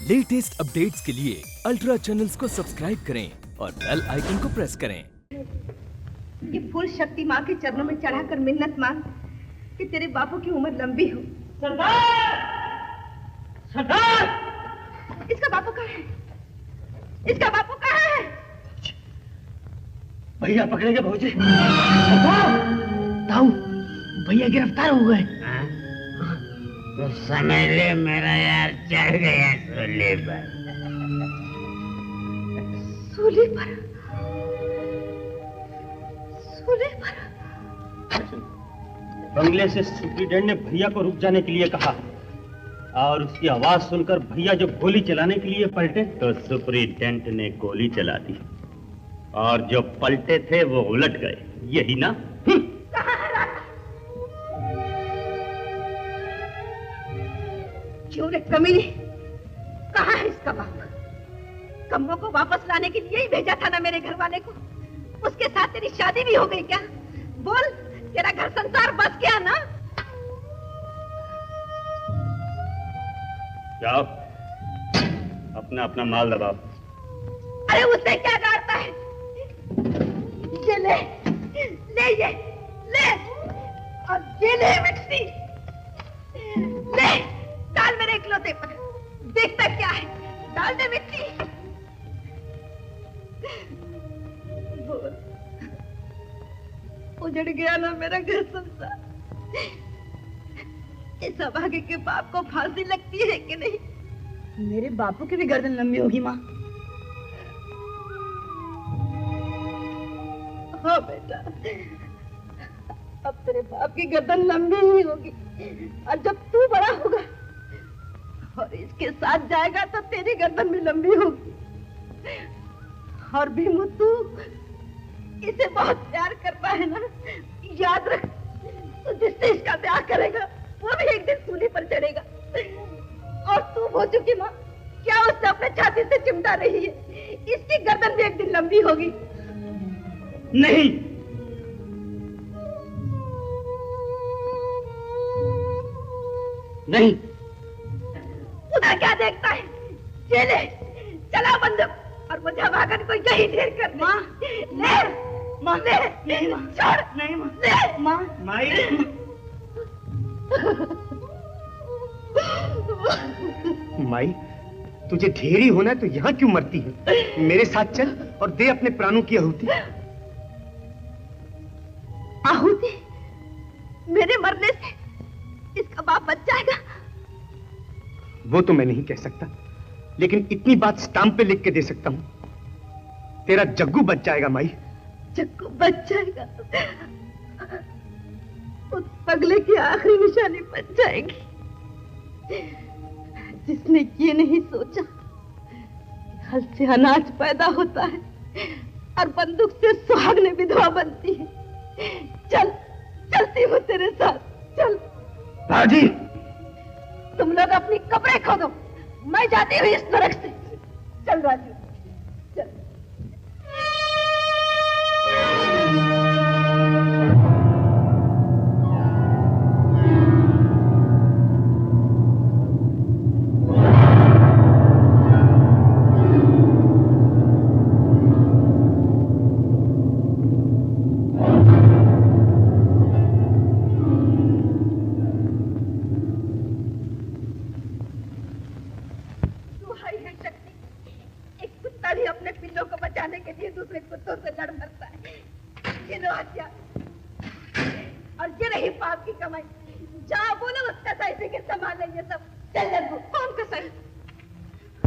Latest updates के लिए ultra channels को सब्सक्राइब करें और बेल आइकन को प्रेस करें। ये फूल शक्ति माँ के चरणों में चढ़ाकर मिन्नत मांग कि तेरे बापू की उम्र लंबी हो। सरदार! सरदार! इसका बापू कहाँ है? इसका बापू कहाँ है? भैया पकड़ेंगे भौजी। सरदार! ताऊ, भैया गिरफ्तार हो गए। तो समझ ले मेरा यार चढ़ गया सूली पर। सूली पर? सूली पर? बंगले से सुप्रीटेंडेंट ने भैया को रुक जाने के लिए कहा और उसकी आवाज सुनकर भैया जब गोली चलाने के लिए पलटे तो सुप्रीटेंडेंट ने गोली चला दी और जो पलटे थे वो उलट गए। यही ना? क्यों रे कमीने? कहाँ है इसका बाप? कम्मो को वापस लाने के लिए ही भेजा था ना मेरे घर वाले को। उसके साथ तेरी शादी भी हो गई क्या? बोल, तेरा घर संसार बस गया ना? जाओ, अपना अपना माल दबाओ। अरे उससे क्या गाड़ता है? ये ले, ले ये, ले और ये ले मिट्टी, ले डाल मेरे इकलौते पर। देखता क्या है? डाल दे मिट्टी। बोल, उजड़ गया ना मेरा घर संसार। इस अभागे के बाप को फांसी लगती है कि नहीं? मेरे बापू की भी गर्दन लंबी होगी माँ। हाँ बेटा, अब तेरे बाप की गर्दन लंबी ही होगी और जब तू बड़ा होगा और इसके साथ जाएगा तो तेरी गर्दन भी लंबी होगी। और भीमू, तू इसे बहुत प्यार करता है ना? याद रख, तो जिससे इसका ब्याह करेगा वो भी एक दिन सूली पर चढ़ेगा। और तू भोजू की माँ, क्या उससे अपने छाती से चिमटा रही है? इसकी गर्दन भी एक दिन लंबी होगी। नहीं, नहीं। उधर क्या देखता है? चले, चला बंदूक और मुझे भागन को यही ढेर कर दे। माँ, ले, माँ, ले, नहीं माँ, छोड़, नहीं माँ, ले, माँ, माई। माई, तुझे ढेर ही होना है तो यहाँ क्यों मरती है? मेरे साथ चल और दे अपने प्राणों की आहुति। आहुति? मेरे मरने से इसका बाप बच जाएगा? वो तो मैं नहीं कह सकता, लेकिन इतनी बात स्टाम्प पे लिख के दे सकता हूँ। तेरा जग्गू बच जाएगा माई। जग्गू बच जाएगा? उस पगले की आखिरी निशानी बच जाएगी जिसने ये नहीं सोचा कि हल से अनाज पैदा होता है और बंदूक से सुहागने विधवा बनती है। चल, चलती हूँ तेरे साथ, चल। बाजी, तुम लोग अपनी कब्रें खोदो, मैं जाती हूँ इस नरक से। चल राजू, चल।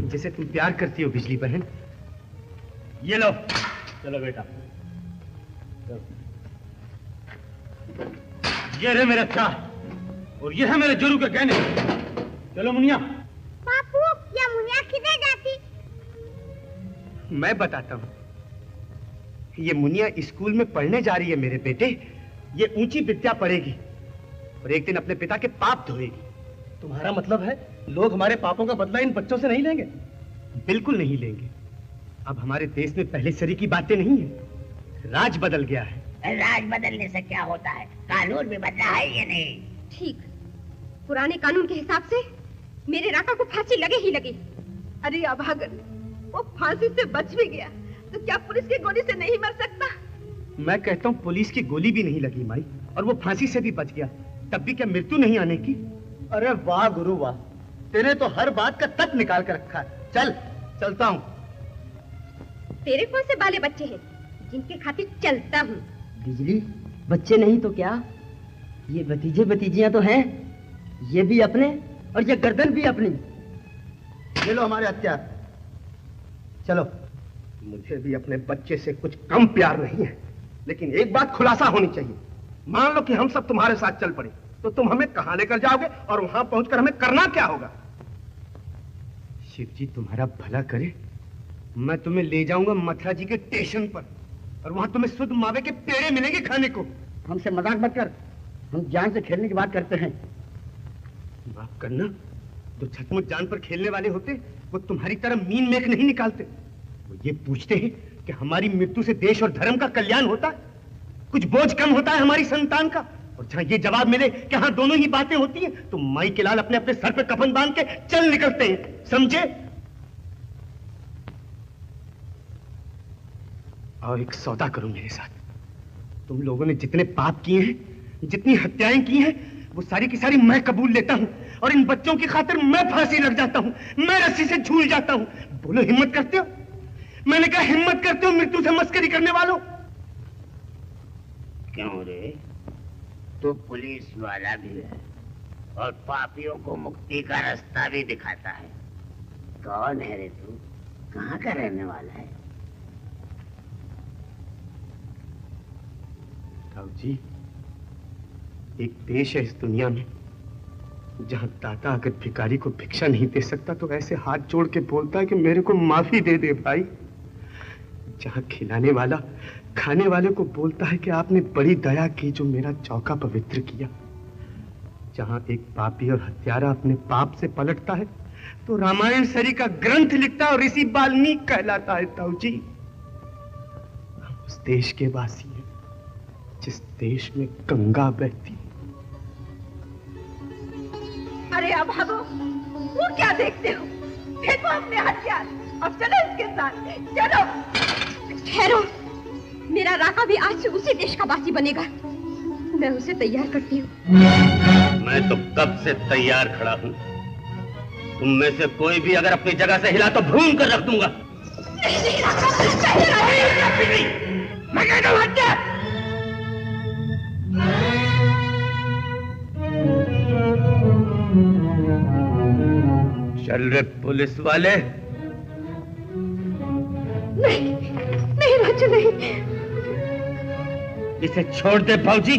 जिसे तुम प्यार करती हो बिजली बहन। ये लो, चलो बेटा। ये रहे मेरे हथियार और ये है मेरे जोरू के गहने। चलो मुनिया। बापू, ये मुनिया किधर जाती? मैं बताता हूँ। ये मुनिया स्कूल में पढ़ने जा रही है मेरे बेटे। ये ऊंची विद्या पढ़ेगी और एक दिन अपने पिता के पाप धोएगी। तुम्हारा मतलब है लोग हमारे पापों का बदला इन बच्चों से नहीं लेंगे? बिल्कुल नहीं लेंगे। अब हमारे देश में पहले सरी की बातें नहीं है, राज बदल गया है। राज बदलने से क्या होता है? कानून भी बदला है या नहीं? ठीक, पुराने कानून के हिसाब से मेरे राका को फांसी लगे ही लगे। अरे अभागन, वो फांसी से बच भी गया तो क्या पुलिस की गोली से नहीं मर सकता? मैं कहता हूँ पुलिस की गोली भी नहीं लगी माई, और वो फांसी से भी बच गया, तब भी क्या मृत्यु नहीं आने की? अरे वाह गुरु वाह, तेरे तो हर बात का तक निकाल कर रखा है। चल चलता हूँ। तेरे कौन से बाले बच्चे हैं जिनके खातिर चलता हूँ? बिजली, बच्चे नहीं तो क्या, ये भतीजे भतीजियां तो हैं, ये भी अपने और ये गर्दन भी अपनी। ले लो हमारे हथियार, चलो। मुझे भी अपने बच्चे से कुछ कम प्यार नहीं है, लेकिन एक बात खुलासा होनी चाहिए। मान लो कि हम सब तुम्हारे साथ चल पड़े, तो तुम हमें कहां लेकर जाओगे और वहां पहुंचकर हमें करना क्या होगा? शिव जी तुम्हारा भला करे, मैं तुम्हें ले जाऊंगा मथुरा जी के स्टेशन पर, और वहां तुम्हें शुद्ध मावे के पेड़े मिलेंगे खाने को। हमसे मजाक मत कर, हम जान से खेलने की बात करते हैं। माफ करना, जो सचमुच जान पर खेलने वाले होते वो तुम्हारी तरह मीन मेख नहीं निकालते। वो ये पूछते हैं कि हमारी मृत्यु से देश और धर्म का कल्याण होता है, कुछ बोझ कम होता है हमारी संतान का। और जहां ये जवाब मिले कि हाँ दोनों ही बातें होती हैं, तो माई के लाल अपने अपने सर पे कफन बांध के चल निकलते हैं, समझे? और एक सौदा करो मेरे साथ। तुम लोगों ने जितने पाप किए हैं, जितनी हत्याएं की हैं, वो सारी की सारी मैं कबूल लेता हूं, और इन बच्चों की खातिर मैं फांसी लग जाता हूं, मैं रस्सी से झूल जाता हूं। बोलो, हिम्मत करते हो? मैंने कहा हिम्मत करते हो मृत्यु से मस्करी करने वालों? क्यों रे, तू पुलिस वाला भी है और पापियों को मुक्ति का रास्ता भी दिखाता है। कौन है रे तू? कहाँ का रहने वाला है? राव जी, एक देश है इस दुनिया में जहां दाता अगर भिखारी को भिक्षा नहीं दे सकता तो ऐसे हाथ जोड़ के बोलता है कि मेरे को माफी दे दे भाई। जहां खिलाने वाला खाने वाले को बोलता है कि आपने बड़ी दया की जो मेरा चौका पवित्र किया। जहां एक पापी और हत्यारा अपने पाप से पलटता है तो रामायण सरी का ग्रंथ लिखता है और ऋषि वाल्मीकि कहलाता है। ताऊ जी, हम उस देश के वासी हैं जिस देश में गंगा बहती। अरे अब भागो, वो क्या देखते हो? फेंको अपने हथियार और चलो इसके साथ, चलो। ठहरो, मेरा राका भी आज से उसी देश का वासी बनेगा। मैं उसे तैयार करती हूँ। मैं तो कब से तैयार खड़ा हूँ। तुम में से कोई भी अगर अपनी जगह से हिला तो भून कर रख दूंगा। मैं कहता हूँ हत्या। चल रे पुलिस वाले। नहीं, नहीं राजू, नहीं। इसे छोड़ दे भाऊजी,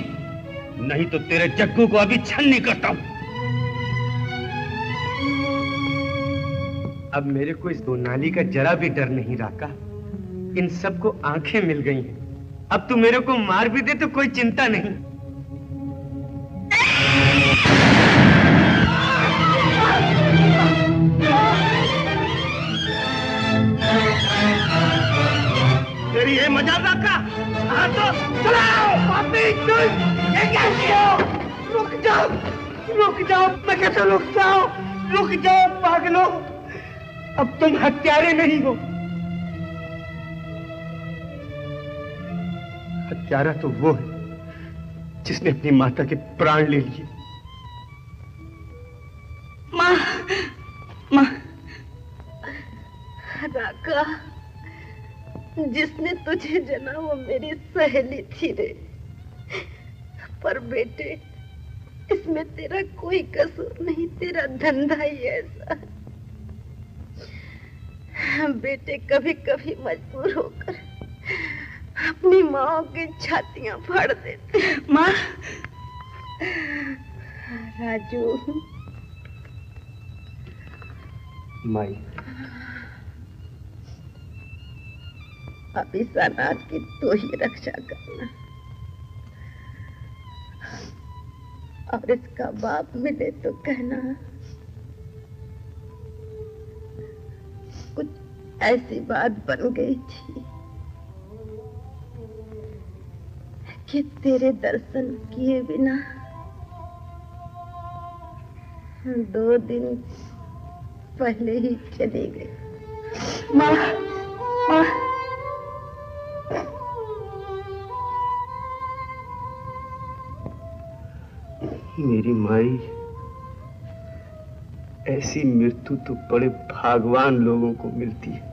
नहीं तो तेरे जग्गू को अभी छन्नी करता हूं। अब मेरे को इस दो नाली का जरा भी डर नहीं राका। इन सबको आंखें मिल गई हैं। अब तू मेरे को मार भी दे तो कोई चिंता नहीं। तेरी ये मजाक का? हाँ तो चलाओ। पापी तुम ये कैसे हो? रुक जाओ, रुक जाओ, मैं कहता हूँ रुक जाओ, रुक जाओ पागलों। अब तुम हत्यारे नहीं हो। हत्यारा तो वो है जिसने अपनी माता के प्राण ले लिए। माँ, माँ, राका, जिसने तुझे जना वो मेरी सहेली थी रे। पर बेटे, इसमें तेरा कोई कसूर नहीं, तेरा धंधा ही ऐसा है। बेटे कभी कभी मजबूर होकर अपनी माँ की छातियां फाड़ देते। माँ, राजू, माई, अब इस अनाथ की तो ही रक्षा करना, और इसका बाप मिले तो कहना कुछ ऐसी बात बन गई थी कि तेरे दर्शन किए बिना 2 दिन पहले ही चली गई। माँ, माँ। मेरी माई, ऐसी मृत्यु तो बड़े भागवान लोगों को मिलती है।